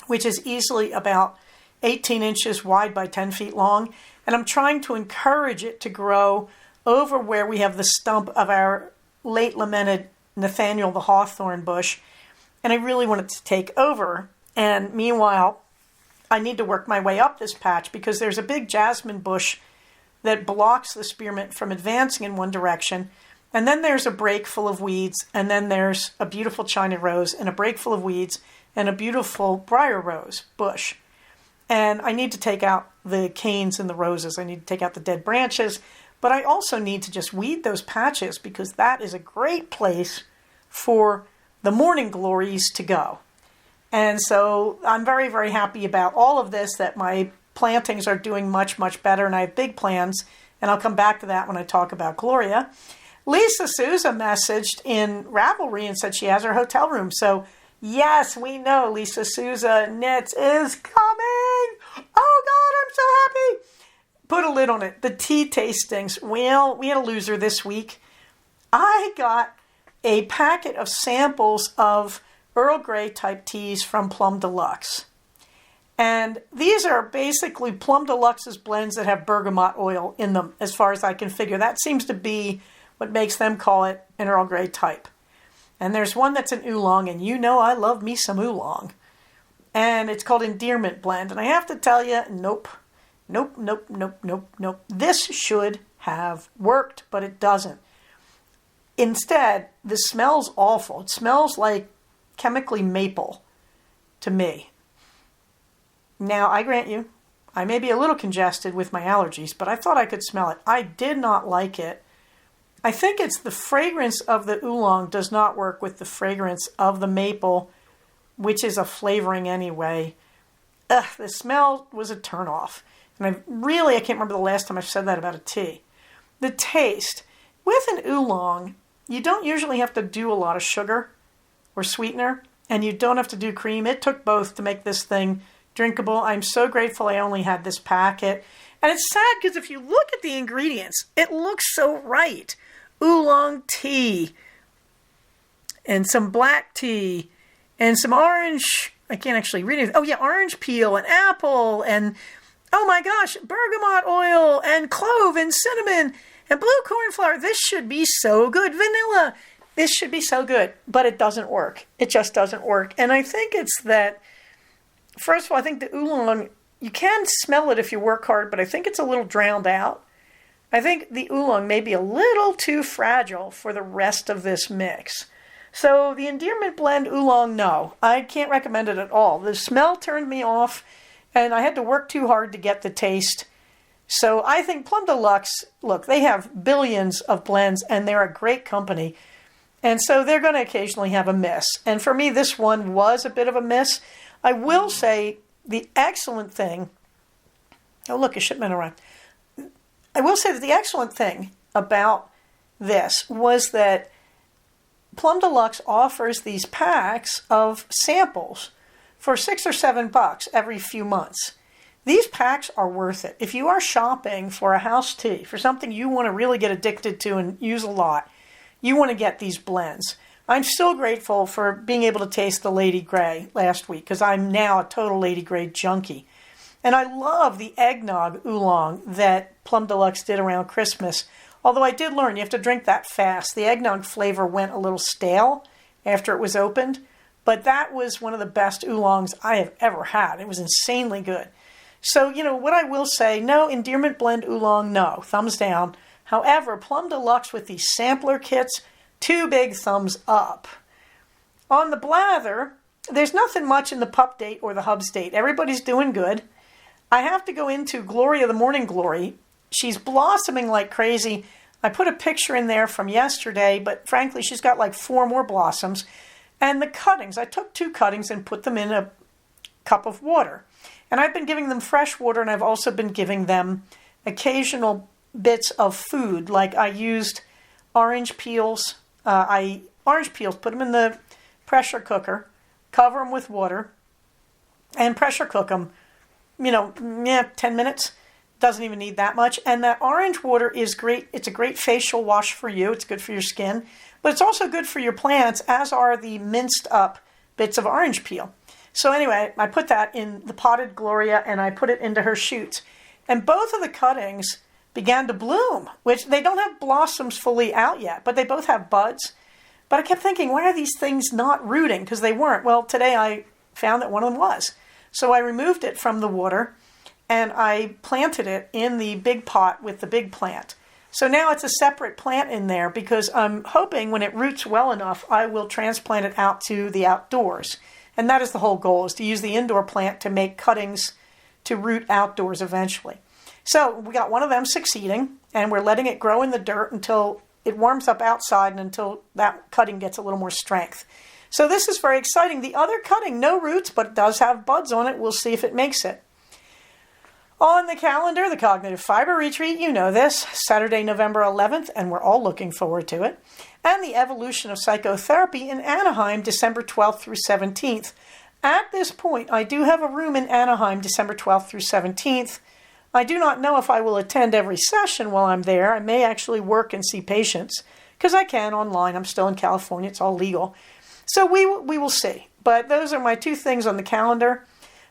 which is easily about 18 inches wide by 10 feet long. And I'm trying to encourage it to grow over where we have the stump of our late lamented Nathaniel the Hawthorn bush. And I really want it to take over. And meanwhile, I need to work my way up this patch because there's a big jasmine bush that blocks the spearmint from advancing in one direction. And then there's a break full of weeds. And then there's a beautiful China rose and a break full of weeds and a beautiful briar rose bush. And I need to take out the canes and the roses. I need to take out the dead branches. But I also need to just weed those patches because that is a great place for the morning glories to go. And so I'm very, very happy about all of this, that my plantings are doing much, much better. And I have big plans. And I'll come back to that when I talk about Gloria. Lisa Souza messaged in Ravelry and said she has her hotel room. So yes, we know Lisa Souza Knits is coming. Oh, God, I'm so happy. Put a lid on it. The tea tastings. Well, we had a loser this week. I got a packet of samples of Earl Grey type teas from Plum Deluxe. And these are basically Plum Deluxe's blends that have bergamot oil in them, as far as I can figure. That seems to be what makes them call it an Earl Grey type. And there's one that's an oolong, and I love me some oolong. And it's called Endearment Blend. And I have to tell you, nope. This should have worked, but it doesn't. Instead, this smells awful. It smells like chemically maple to me. Now, I grant you, I may be a little congested with my allergies, but I thought I could smell it. I did not like it. I think it's the fragrance of the oolong does not work with the fragrance of the maple, which is a flavoring anyway. The smell was a turnoff. And I can't remember the last time I've said that about a tea. The taste. With an oolong, you don't usually have to do a lot of sugar or sweetener, and you don't have to do cream. It took both to make this thing drinkable. I'm so grateful I only had this packet. And it's sad because if you look at the ingredients, it looks so right. Oolong tea, and some black tea and some orange, I can't actually read it. Oh yeah, orange peel and apple and, oh my gosh, bergamot oil and clove and cinnamon and blue corn flour. This should be so good. Vanilla. This should be so good, but it doesn't work. It just doesn't work. And I think it's that, first of all, I think the oolong, you can smell it if you work hard, but I think it's a little drowned out. I think the oolong may be a little too fragile for the rest of this mix. So the Endearment Blend Oolong, no, I can't recommend it at all. The smell turned me off, and I had to work too hard to get the taste. So I think Plum Deluxe, look, they have billions of blends, and they're a great company. And so they're going to occasionally have a miss. And for me, this one was a bit of a miss. I will say the excellent thing, oh look, a shipment arrived. I will say that the excellent thing about this was that Plum Deluxe offers these packs of samples for $6 or $7 every few months. These packs are worth it. If you are shopping for a house tea, for something you want to really get addicted to and use a lot, you want to get these blends. I'm still grateful for being able to taste the Lady Grey last week because I'm now a total Lady Grey junkie. And I love the eggnog oolong that Plum Deluxe did around Christmas. Although I did learn you have to drink that fast. The eggnog flavor went a little stale after it was opened. But that was one of the best oolongs I have ever had. It was insanely good. So, what I will say, no, Endearment Blend Oolong, no, thumbs down. However, Plum Deluxe with these sampler kits, 2 big thumbs up. On the blather, there's nothing much in the pup date or the hubs date. Everybody's doing good. I have to go into Gloria the Morning Glory. She's blossoming like crazy. I put a picture in there from yesterday, but frankly, she's got like 4 more blossoms. And the cuttings, I took 2 cuttings and put them in a cup of water. And I've been giving them fresh water, and I've also been giving them occasional bits of food. Like I used orange peels. Put them in the pressure cooker, cover them with water, and pressure cook them, 10 minutes. Doesn't even need that much. And that orange water is great. It's a great facial wash for you. It's good for your skin. But it's also good for your plants, as are the minced up bits of orange peel. So anyway, I put that in the potted Gloria, and I put it into her shoots. And both of the cuttings began to bloom, which they don't have blossoms fully out yet, but they both have buds. But I kept thinking, why are these things not rooting? Because they weren't. Well, today I found that one of them was. So I removed it from the water, and I planted it in the big pot with the big plant. So now it's a separate plant in there because I'm hoping when it roots well enough, I will transplant it out to the outdoors. And that is the whole goal, is to use the indoor plant to make cuttings to root outdoors eventually. So we got one of them succeeding, and we're letting it grow in the dirt until it warms up outside and until that cutting gets a little more strength. So this is very exciting. The other cutting, no roots, but it does have buds on it. We'll see if it makes it. On the calendar, the Cognitive Fiber Retreat, you know this, Saturday, November 11th, and we're all looking forward to it. And the Evolution of Psychotherapy in Anaheim, December 12th through 17th. At this point, I do have a room in Anaheim, December 12th through 17th. I do not know if I will attend every session while I'm there. I may actually work and see patients, because I can online. I'm still in California. It's all legal. So we will see. But those are my 2 things on the calendar.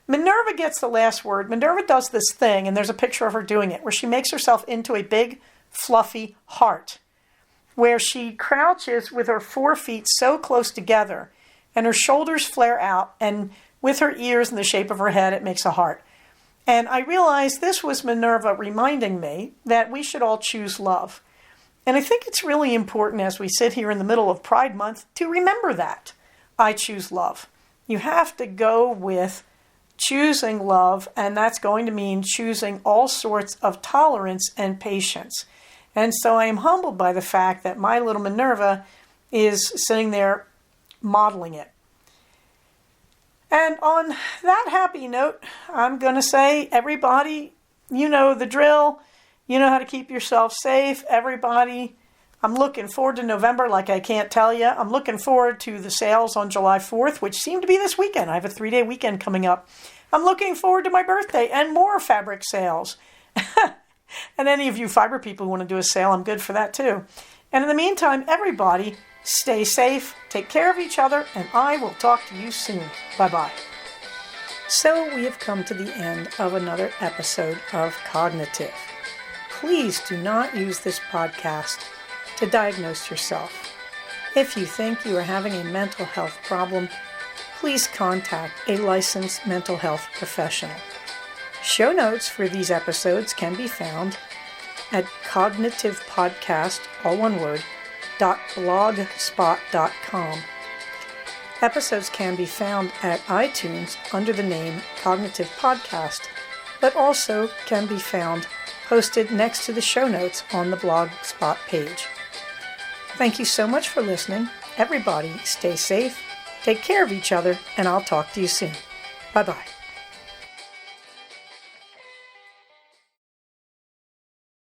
Minerva gets the last word. Minerva does this thing, and there's a picture of her doing it, where she makes herself into a big, fluffy heart, where she crouches with her 4 feet so close together, and her shoulders flare out, and with her ears in the shape of her head, it makes a heart. And I realized this was Minerva reminding me that we should all choose love. And I think it's really important as we sit here in the middle of Pride Month to remember that. I choose love. You have to go with choosing love, and that's going to mean choosing all sorts of tolerance and patience. And so I am humbled by the fact that my little Minerva is sitting there modeling it. And on that happy note, I'm going to say, everybody, you know the drill. You know how to keep yourself safe. Everybody, I'm looking forward to November like I can't tell you. I'm looking forward to the sales on July 4th, which seem to be this weekend. I have a 3-day weekend coming up. I'm looking forward to my birthday and more fabric sales. And any of you fiber people who want to do a sale, I'm good for that too. And in the meantime, everybody, stay safe, take care of each other, and I will talk to you soon. Bye-bye. So we have come to the end of another episode of Cognitive. Please do not use this podcast to diagnose yourself. If you think you are having a mental health problem, please contact a licensed mental health professional. Show notes for these episodes can be found at cognitivepodcast, all one word, .blogspot.com. Episodes can be found at iTunes under the name Cognitive Podcast, but also can be found posted next to the show notes on the Blogspot page. Thank you so much for listening. Everybody, stay safe, take care of each other, and I'll talk to you soon. Bye-bye.